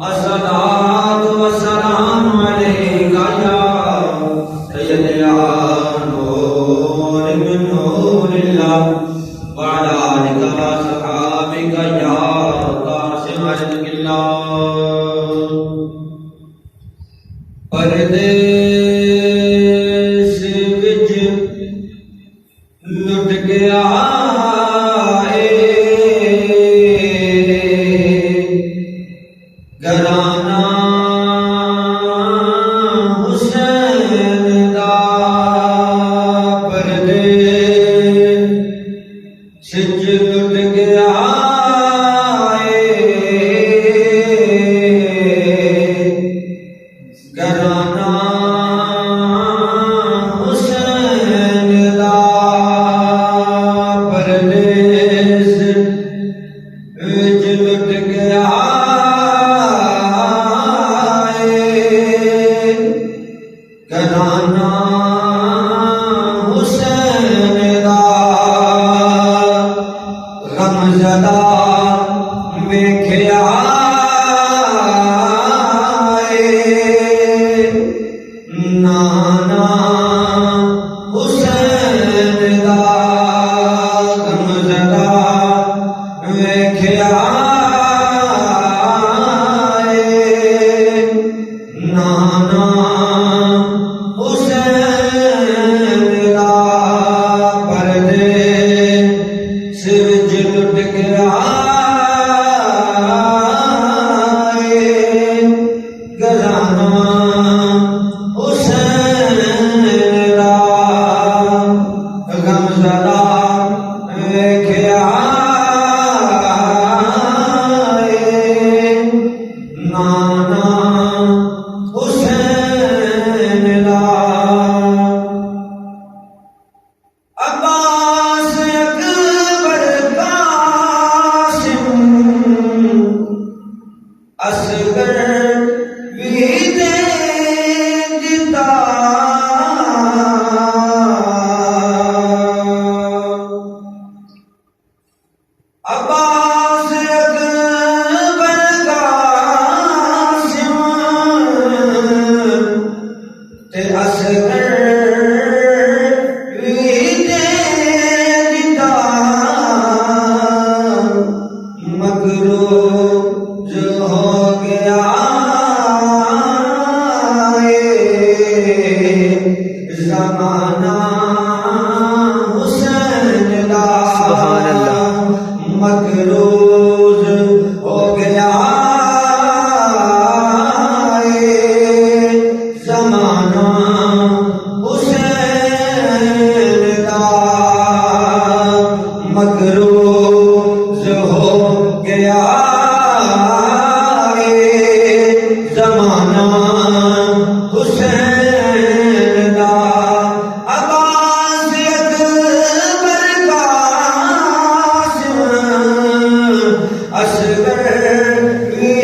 अस्सलातु वस्सलामु अलैका या सय्यद या नूर मिन नूरिल्लाह व अला आलिका व सहाबिका या कासिम अल्लाह। परदेस विच लुट गया घराना हुसैन दा। परदेस विच लुट गया घराना हुसैन दा। परदेस विच लुट गया घराना हुसैन दा। गमज़दा वेख्या नाना हुसैन दा। गमज़दा वेख्या नाना हुसैन दा। परदेस विच लुट गया घराना हुसैन दा। गमज़दा वेख्या नाना हुसैन दा। अब्बास अकबर कासिम असगर भी दे दिता। अब्बास अकबर कासिम ते असगर भी दे दिता। मकरूज हो गया ज़माना हुसैन दा। सुभान अल्लाह। मकरूज हो गया ज़माना हुसैन दा। मकरूज हो गया ज़माना हुसैन दा। अब्बास अकबर कासिम असगर भी